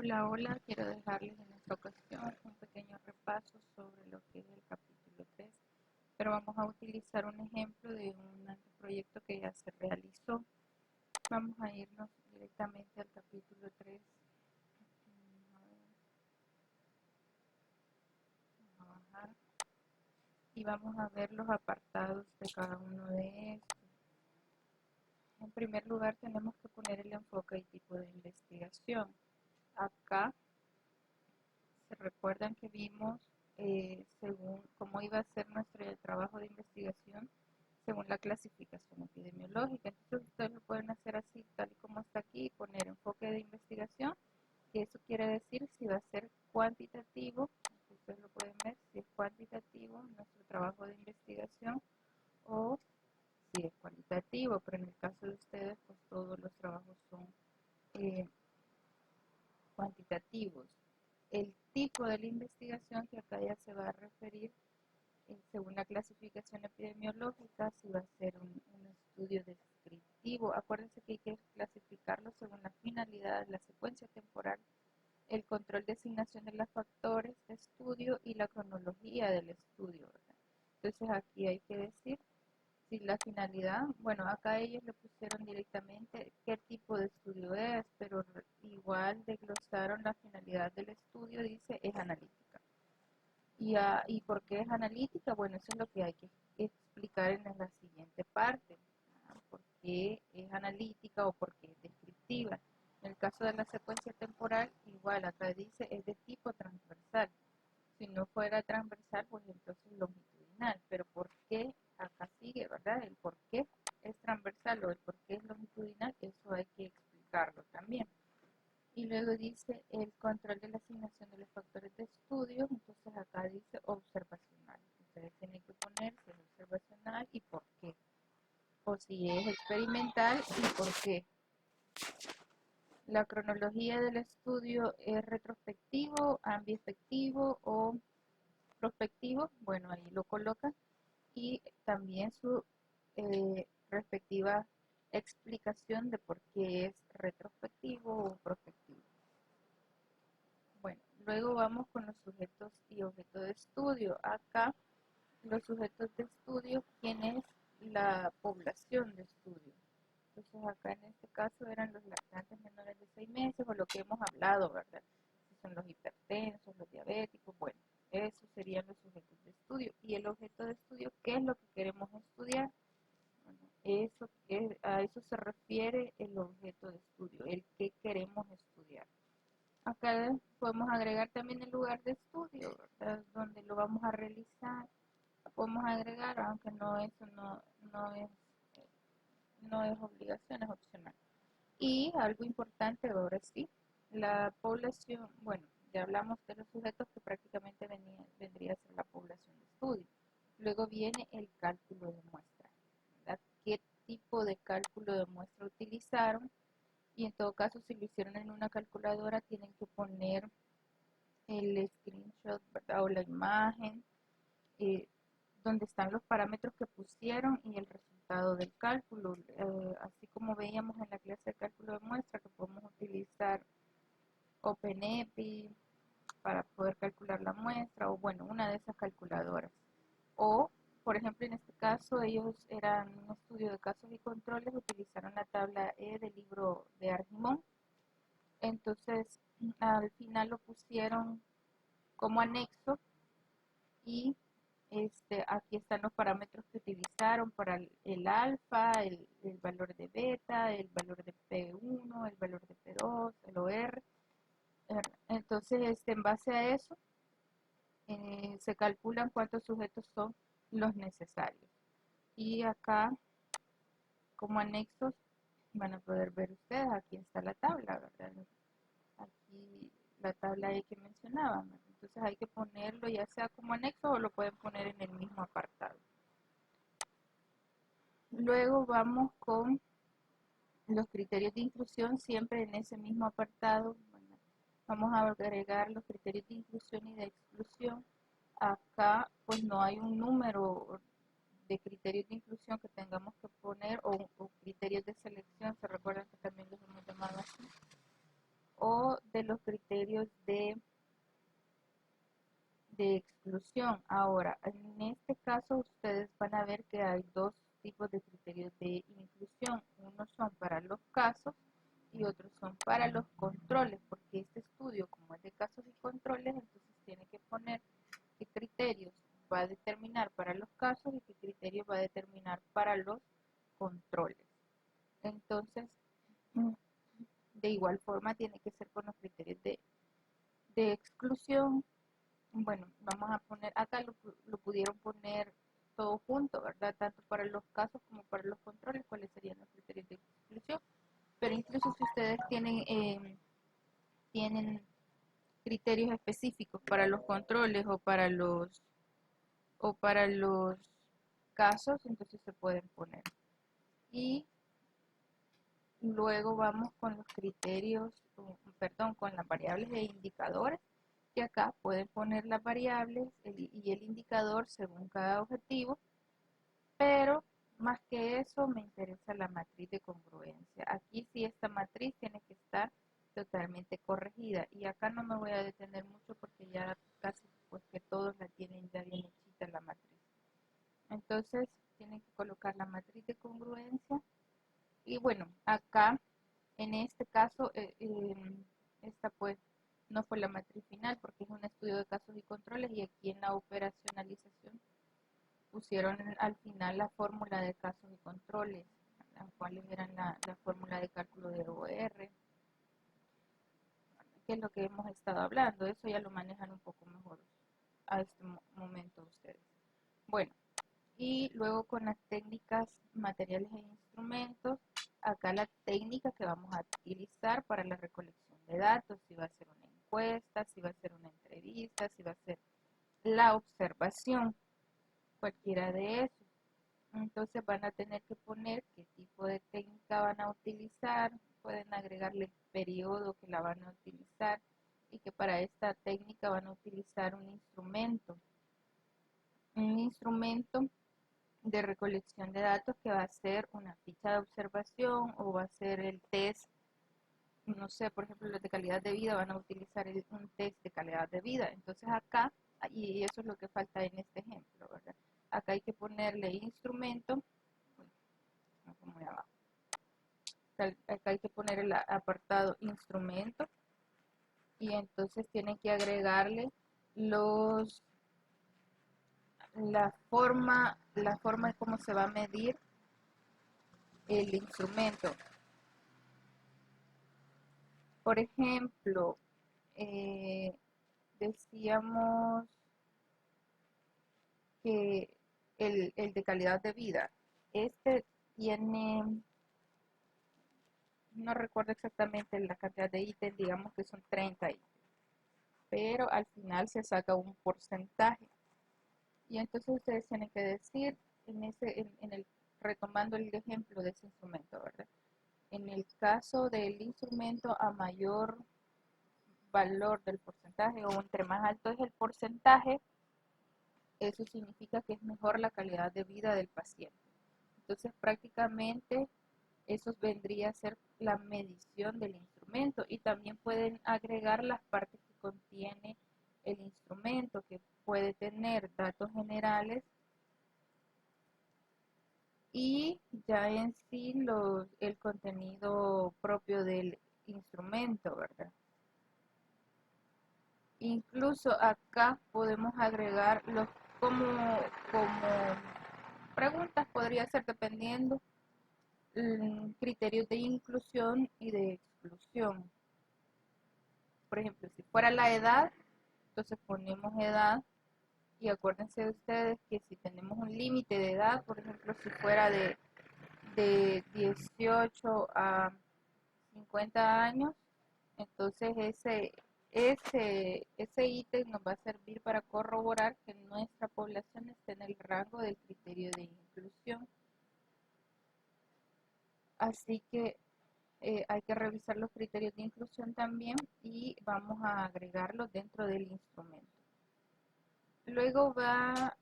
Hola, hola, quiero dejarles en esta ocasión un pequeño repaso sobre lo que es el capítulo 3, pero vamos a utilizar un ejemplo de un anteproyecto que ya se realizó. Vamos a irnos directamente al capítulo 3. Vamos a bajar y vamos a ver los apartados de cada uno de estos. En primer lugar tenemos que poner el enfoque y tipo de investigación. Acá se recuerdan que vimos según cómo iba a ser nuestro trabajo de investigación según la clasificación epidemiológica. Entonces ustedes lo pueden hacer así, tal y como está aquí, y poner enfoque de investigación, que eso quiere decir si va a ser cuantitativo, ustedes lo pueden ver, si es cuantitativo nuestro trabajo de investigación o si es cualitativo, pero en el caso de ustedes, pues todos los trabajos son eh, cuantitativos. El tipo de la investigación que acá ya se va a referir según la clasificación epidemiológica, si va a ser un estudio descriptivo. Acuérdense que hay que clasificarlo según la finalidad, la secuencia temporal, el control de asignación de los factores de estudio y la cronología del estudio, ¿verdad? Entonces aquí hay que decir si la finalidad, bueno, acá ellos le pusieron directamente qué tipo de estudio es, pero igual desglosaron la finalidad del estudio, dice es analítica. ¿Y por qué es analítica? Bueno, eso es lo que hay que explicar en la siguiente parte. ¿Por qué es analítica o por qué es descriptiva? En el caso de la secuencia temporal, igual acá dice es de tipo transversal. Si no fuera transversal, pues entonces longitudinal. Pero ¿por qué? Acá sigue, ¿verdad? El por qué es transversal o el por qué es longitudinal, eso hay que explicarlo también. Y luego dice el control de la asignación de los factores de estudio, entonces acá dice observacional. Ustedes tienen que poner si es observacional y por qué. O si es experimental y por qué. La cronología del estudio es retrospectivo, ambiefectivo o prospectivo. Bueno, ahí lo colocan. Y también su respectiva explicación de por qué es retrospectivo o prospectivo. Bueno, luego vamos con los sujetos y objetos de estudio. Acá los sujetos de estudio, ¿quién es la población de estudio? Entonces acá en este caso eran los lactantes menores de 6 meses o lo que hemos hablado, ¿verdad? Si son los hipertensos, los diabéticos, bueno, esos serían los sujetos de estudio. Y el objeto de estudio, ¿qué es lo que queremos estudiar? Bueno, a eso se refiere el objeto de estudio, el que queremos estudiar. Acá podemos agregar también el lugar de estudio, ¿verdad? Donde lo vamos a realizar. Podemos agregar, aunque eso no es obligación, es opcional. Y algo importante ahora sí, la población, bueno, ya hablamos de los sujetos que prácticamente vendría a ser la población de estudio. Luego viene el cálculo de muestra, ¿verdad? ¿Qué tipo de cálculo de muestra utilizaron? Y en todo caso, si lo hicieron en una calculadora, tienen que poner el screenshot, ¿verdad? O la imagen, eh, donde están los parámetros que pusieron y el resultado del cálculo. Así como veíamos en la clase de cálculo de muestra, que podemos utilizar OpenEpi para poder calcular la muestra, o bueno, una de esas calculadoras. O, por ejemplo, en este caso, ellos eran un estudio de casos y controles, utilizaron la tabla E del libro de Argimón. Entonces, al final lo pusieron como anexo y aquí están los parámetros que utilizaron para el alfa, el valor de beta, el valor de P1, el valor de P2, el OR. Entonces, en base a eso, se calculan cuántos sujetos son los necesarios. Y acá, como anexos, van a poder ver ustedes, aquí está la tabla, ¿verdad? Aquí la tabla E que mencionaban, ¿verdad? Entonces hay que ponerlo ya sea como anexo o lo pueden poner en el mismo apartado. Luego vamos con los criterios de inclusión, siempre en ese mismo apartado. Bueno, vamos a agregar los criterios de inclusión y de exclusión. Acá pues no hay un número de criterios de inclusión que tengamos que poner o criterios de selección, se recuerdan que también los hemos llamado así. o de los criterios de exclusión. Ahora, en este caso ustedes van a ver que hay dos tipos de criterios de inclusión. Unos son para los casos y otros son para los controles, porque este estudio, como es de casos y controles, entonces tiene que poner qué criterios va a determinar para los casos y qué criterios va a determinar para los controles. Entonces, de igual forma tiene que ser con los criterios de exclusión. Bueno, vamos a poner, acá lo pudieron poner todo junto, ¿verdad? Tanto para los casos como para los controles, cuáles serían los criterios de exclusión. Pero incluso si ustedes tienen criterios específicos para los controles o para los casos, entonces se pueden poner. Y luego vamos con los criterios, perdón, con las variables e indicadores, que acá pueden poner las variables y el indicador según cada objetivo, pero más que eso me interesa la matriz de congruencia. Aquí sí esta matriz tiene que estar totalmente corregida y acá no me voy a detener mucho porque ya casi pues que todos la tienen ya bien hechita la matriz. Entonces tienen que colocar la matriz de congruencia y bueno, acá en este caso esta pues no fue la matriz final porque es un estudio de casos y controles y aquí en la operacionalización pusieron al final la fórmula de casos y controles, las cuales eran la fórmula de cálculo de OR, que es lo que hemos estado hablando. Eso ya lo manejan un poco mejor a este momento ustedes. Bueno, y luego con las técnicas, materiales e instrumentos, acá la técnica que vamos a utilizar para la recolección de datos, si va a ser una encuesta, si va a ser una entrevista, si va a ser la observación, cualquiera de esos. Entonces van a tener que poner qué tipo de técnica van a utilizar, pueden agregarle el periodo que la van a utilizar y que para esta técnica van a utilizar un instrumento de recolección de datos que va a ser una ficha de observación o va a ser el test, no sé, por ejemplo, los de calidad de vida van a utilizar un test de calidad de vida. Entonces acá, y eso es lo que falta en este ejemplo, ¿verdad? Acá hay que ponerle instrumento, muy abajo. Acá hay que poner el apartado instrumento y entonces tienen que agregarle la forma de cómo se va a medir el instrumento. Por ejemplo, decíamos que el de calidad de vida, este tiene, no recuerdo exactamente la cantidad de ítems, digamos que son 30 ítems, pero al final se saca un porcentaje. Y entonces ustedes tienen que decir, retomando el ejemplo de ese instrumento, ¿verdad? En el caso del instrumento, a mayor valor del porcentaje o entre más alto es el porcentaje, eso significa que es mejor la calidad de vida del paciente. Entonces prácticamente eso vendría a ser la medición del instrumento y también pueden agregar las partes que contiene el instrumento, que puede tener datos generales y ya en sí el contenido propio del instrumento, ¿verdad? Incluso acá podemos agregar como preguntas, podría ser dependiendo criterios de inclusión y de exclusión. Por ejemplo, si fuera la edad, entonces ponemos edad y acuérdense de ustedes que si tenemos un límite de edad, por ejemplo, si fuera de 18 a 50 años, entonces ese ítem nos va a servir para corroborar que nuestra población esté en el rango del criterio de inclusión. Así que hay que revisar los criterios de inclusión también y vamos a agregarlos dentro del instrumento. Luego va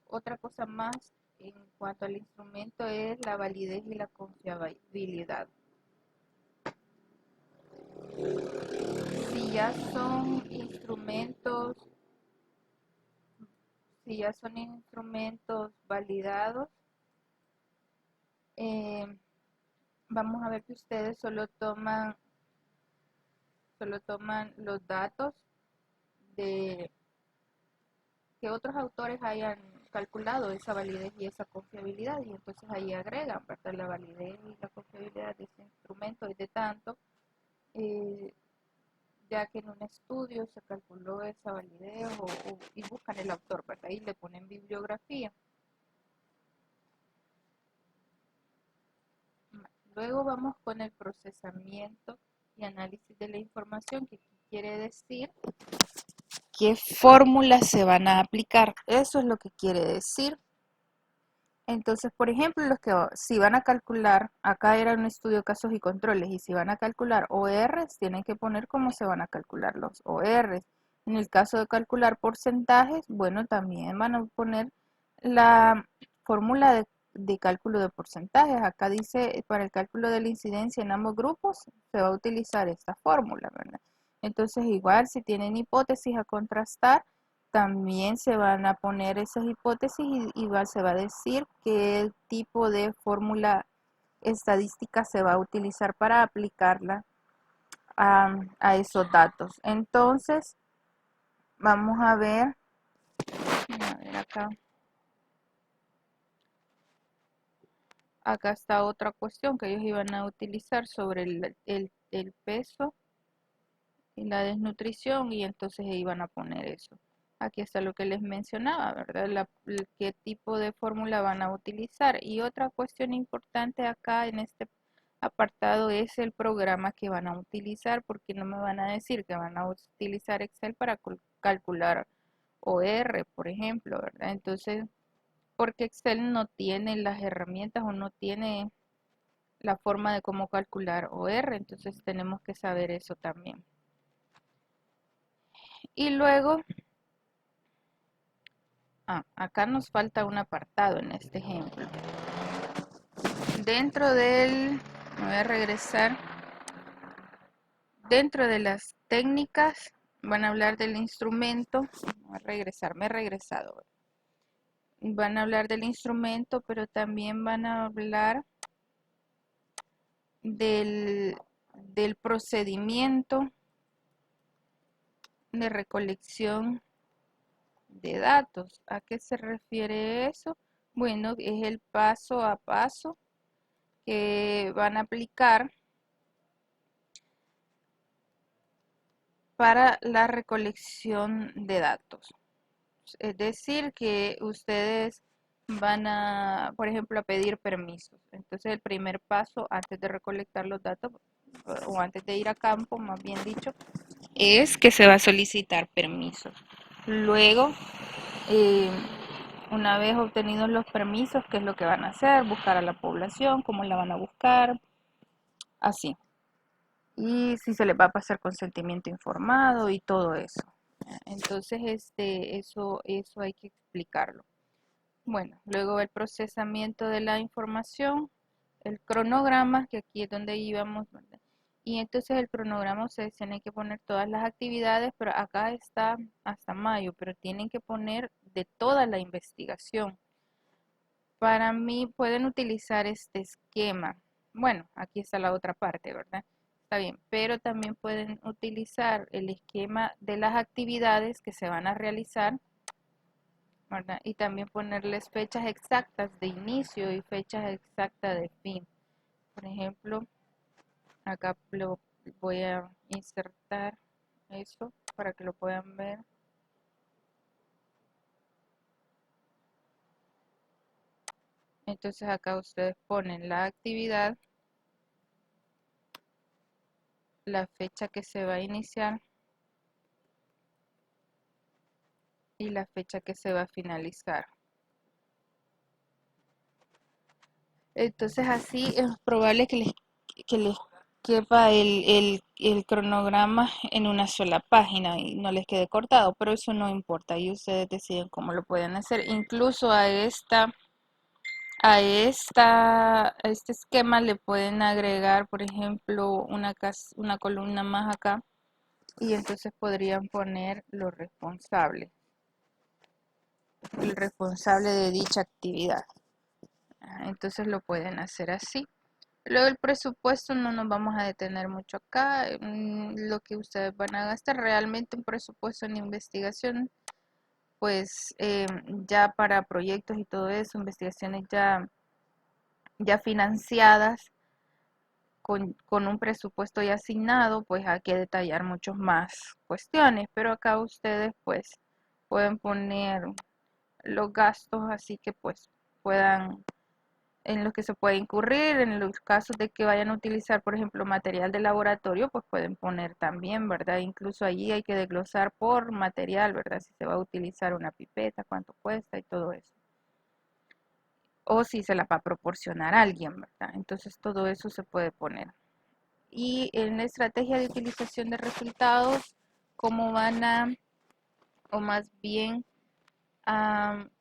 otra cosa más en cuanto al instrumento es la validez y la confiabilidad. Si ya son instrumentos, si ya son instrumentos validados, eh, vamos a ver que ustedes solo toman los datos de que otros autores hayan calculado esa validez y esa confiabilidad, y entonces ahí agregan, ¿verdad? La validez y la confiabilidad de ese instrumento es de tanto, eh, ya que en un estudio se calculó esa validez y buscan el autor, ¿verdad? Y le ponen bibliografía. Luego vamos con el procesamiento y análisis de la información, que quiere decir qué fórmulas se van a aplicar. Eso es lo que quiere decir. Entonces, por ejemplo, si van a calcular, acá era un estudio de casos y controles, y si van a calcular ORs, tienen que poner cómo se van a calcular los ORs. En el caso de calcular porcentajes, bueno, también van a poner la fórmula de cálculo de porcentajes. Acá dice, para el cálculo de la incidencia en ambos grupos, se va a utilizar esta fórmula, ¿verdad? Entonces, igual, si tienen hipótesis a contrastar, también se van a poner esas hipótesis y igual se va a decir qué tipo de fórmula estadística se va a utilizar para aplicarla a esos datos. Entonces, vamos a ver acá. Acá está otra cuestión que ellos iban a utilizar sobre el peso y la desnutrición, y entonces iban a poner eso. Aquí está lo que les mencionaba, ¿verdad? Qué tipo de fórmula van a utilizar. Y otra cuestión importante acá en este apartado es el programa que van a utilizar, porque no me van a decir que van a utilizar Excel para calcular OR, por ejemplo, ¿verdad? Entonces, porque Excel no tiene las herramientas o no tiene la forma de cómo calcular OR, entonces tenemos que saber eso también. Y luego, acá nos falta un apartado en este ejemplo. Me voy a regresar, dentro de las técnicas van a hablar del instrumento, voy a regresar, me he regresado. Van a hablar del instrumento, pero también van a hablar del procedimiento de recolección de datos. ¿A qué se refiere eso? Bueno, es el paso a paso que van a aplicar para la recolección de datos. Es decir, que ustedes van a, por ejemplo, a pedir permisos. Entonces, el primer paso antes de recolectar los datos o antes de ir a campo, más bien dicho, es que se va a solicitar permisos. Luego, eh, una vez obtenidos los permisos, ¿qué es lo que van a hacer? Buscar a la población, cómo la van a buscar, así. Y si se les va a pasar consentimiento informado y todo eso. Entonces, eso hay que explicarlo. Bueno, luego el procesamiento de la información, el cronograma, que aquí es donde íbamos, ¿verdad? Y entonces el cronograma ustedes tienen que poner todas las actividades, pero acá está hasta mayo, pero tienen que poner de toda la investigación. Para mí pueden utilizar este esquema. Bueno, aquí está la otra parte, ¿verdad? Está bien, pero también pueden utilizar el esquema de las actividades que se van a realizar, ¿verdad? Y también ponerles fechas exactas de inicio y fechas exactas de fin. Por ejemplo, acá lo voy a insertar eso para que lo puedan ver. Entonces acá ustedes ponen la actividad, la fecha que se va a iniciar y la fecha que se va a finalizar. Entonces así es probable que les quepa el cronograma en una sola página y no les quede cortado, pero eso no importa y ustedes deciden cómo lo pueden hacer. Incluso a a este esquema le pueden agregar, por ejemplo, una columna más acá y entonces podrían poner el responsable de dicha actividad. Entonces lo pueden hacer así. Luego el presupuesto no nos vamos a detener mucho acá. Lo que ustedes van a gastar realmente un presupuesto en investigación, pues ya para proyectos y todo eso, investigaciones ya financiadas con un presupuesto ya asignado, pues hay que detallar muchas más cuestiones, pero acá ustedes pues pueden poner los gastos así que pues puedan en los que se puede incurrir, en los casos de que vayan a utilizar, por ejemplo, material de laboratorio, pues pueden poner también, ¿verdad? Incluso allí hay que desglosar por material, ¿verdad? Si se va a utilizar una pipeta, cuánto cuesta y todo eso. O si se la va a proporcionar a alguien, ¿verdad? Entonces todo eso se puede poner. Y en la estrategia de utilización de resultados, cómo van a, o más bien,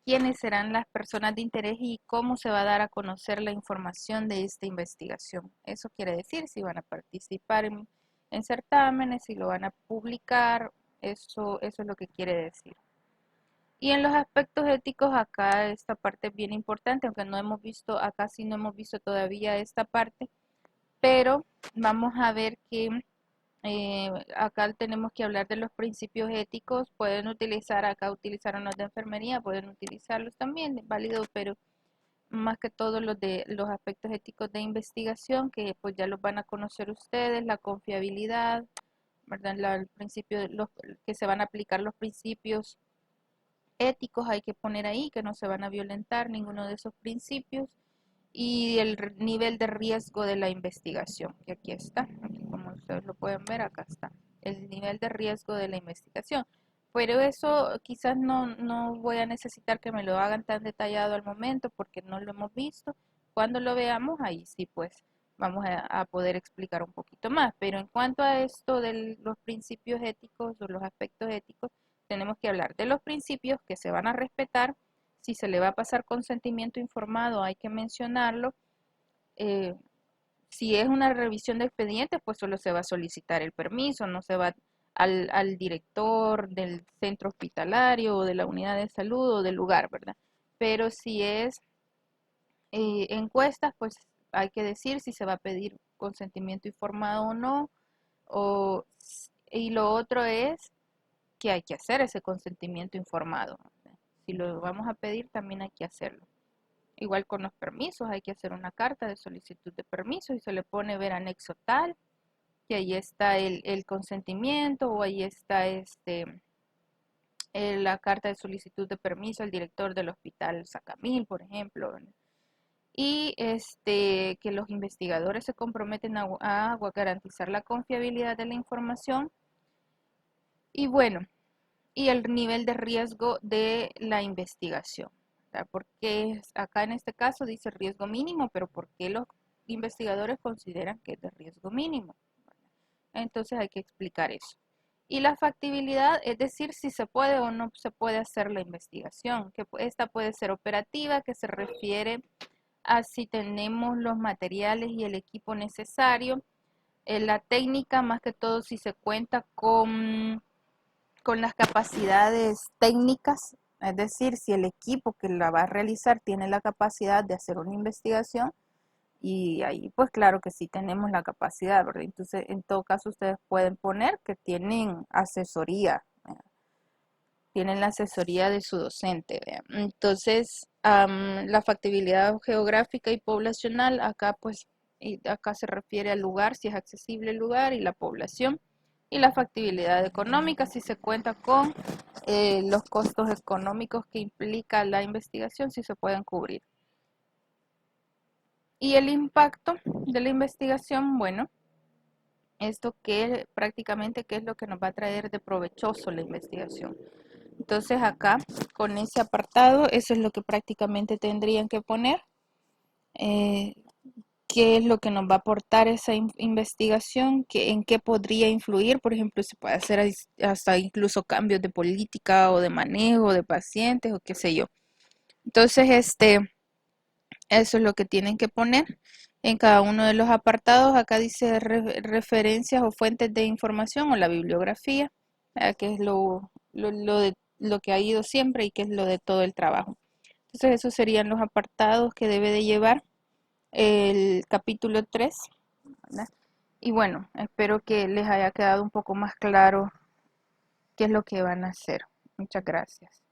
quiénes serán las personas de interés y cómo se va a dar a conocer la información de esta investigación. Eso quiere decir si van a participar en certámenes, si lo van a publicar, eso es lo que quiere decir. Y en los aspectos éticos, acá esta parte es bien importante, aunque no hemos visto, acá sí no hemos visto todavía esta parte, pero vamos a ver que acá tenemos que hablar de los principios éticos. Pueden utilizar, acá utilizaron los de enfermería, pueden utilizarlos también, es válido, pero más que todo los de los aspectos éticos de investigación, que pues ya los van a conocer ustedes, la confiabilidad, ¿verdad? El principio, que se van a aplicar los principios éticos, hay que poner ahí que no se van a violentar ninguno de esos principios y el nivel de riesgo de la investigación, que aquí está, aquí como ustedes lo pueden ver, acá está, el nivel de riesgo de la investigación. Pero eso quizás no voy a necesitar que me lo hagan tan detallado al momento porque no lo hemos visto. Cuando lo veamos, ahí sí, pues vamos a poder explicar un poquito más. Pero en cuanto a esto de los principios éticos o los aspectos éticos, tenemos que hablar de los principios que se van a respetar. Si se le va a pasar consentimiento informado, hay que mencionarlo. Eh, si es una revisión de expediente, pues solo se va a solicitar el permiso, no se va al director del centro hospitalario o de la unidad de salud o del lugar, ¿verdad? Pero si es encuestas, pues hay que decir si se va a pedir consentimiento informado o no. O, y lo otro es que hay que hacer ese consentimiento informado. Si lo vamos a pedir, también hay que hacerlo. Igual con los permisos, hay que hacer una carta de solicitud de permiso y se le pone ver anexo tal, que ahí está el consentimiento o ahí está la carta de solicitud de permiso al director del hospital Sacamil, por ejemplo. Y que los investigadores se comprometen a garantizar la confiabilidad de la información. Y bueno, y el nivel de riesgo de la investigación. Porque acá en este caso dice riesgo mínimo, pero ¿por qué los investigadores consideran que es de riesgo mínimo? Entonces hay que explicar eso. Y la factibilidad, es decir, si se puede o no se puede hacer la investigación, que esta puede ser operativa, que se refiere a si tenemos los materiales y el equipo necesario. La técnica, más que todo, si se cuenta con las capacidades técnicas, es decir, si el equipo que la va a realizar tiene la capacidad de hacer una investigación, y ahí pues claro que sí tenemos la capacidad, ¿verdad? Entonces, en todo caso, ustedes pueden poner que tienen asesoría, ¿verdad? Tienen la asesoría de su docente, ¿verdad? Entonces, la factibilidad geográfica y poblacional, acá pues, acá se refiere al lugar, si es accesible el lugar y la población, y la factibilidad económica, si se cuenta con los costos económicos que implica la investigación, si se pueden cubrir. Y el impacto de la investigación, bueno, esto que prácticamente qué es lo que nos va a traer de provechoso la investigación. Entonces acá con ese apartado, eso es lo que prácticamente tendrían que poner. Qué es lo que nos va a aportar esa investigación, en qué podría influir, por ejemplo, se puede hacer hasta incluso cambios de política o de manejo de pacientes o qué sé yo. Entonces, Eso es lo que tienen que poner en cada uno de los apartados. Acá dice referencias o fuentes de información o la bibliografía, que es lo que ha ido siempre y que es lo de todo el trabajo. Entonces esos serían los apartados que debe de llevar el capítulo 3, ¿verdad? Y bueno, espero que les haya quedado un poco más claro qué es lo que van a hacer. Muchas gracias.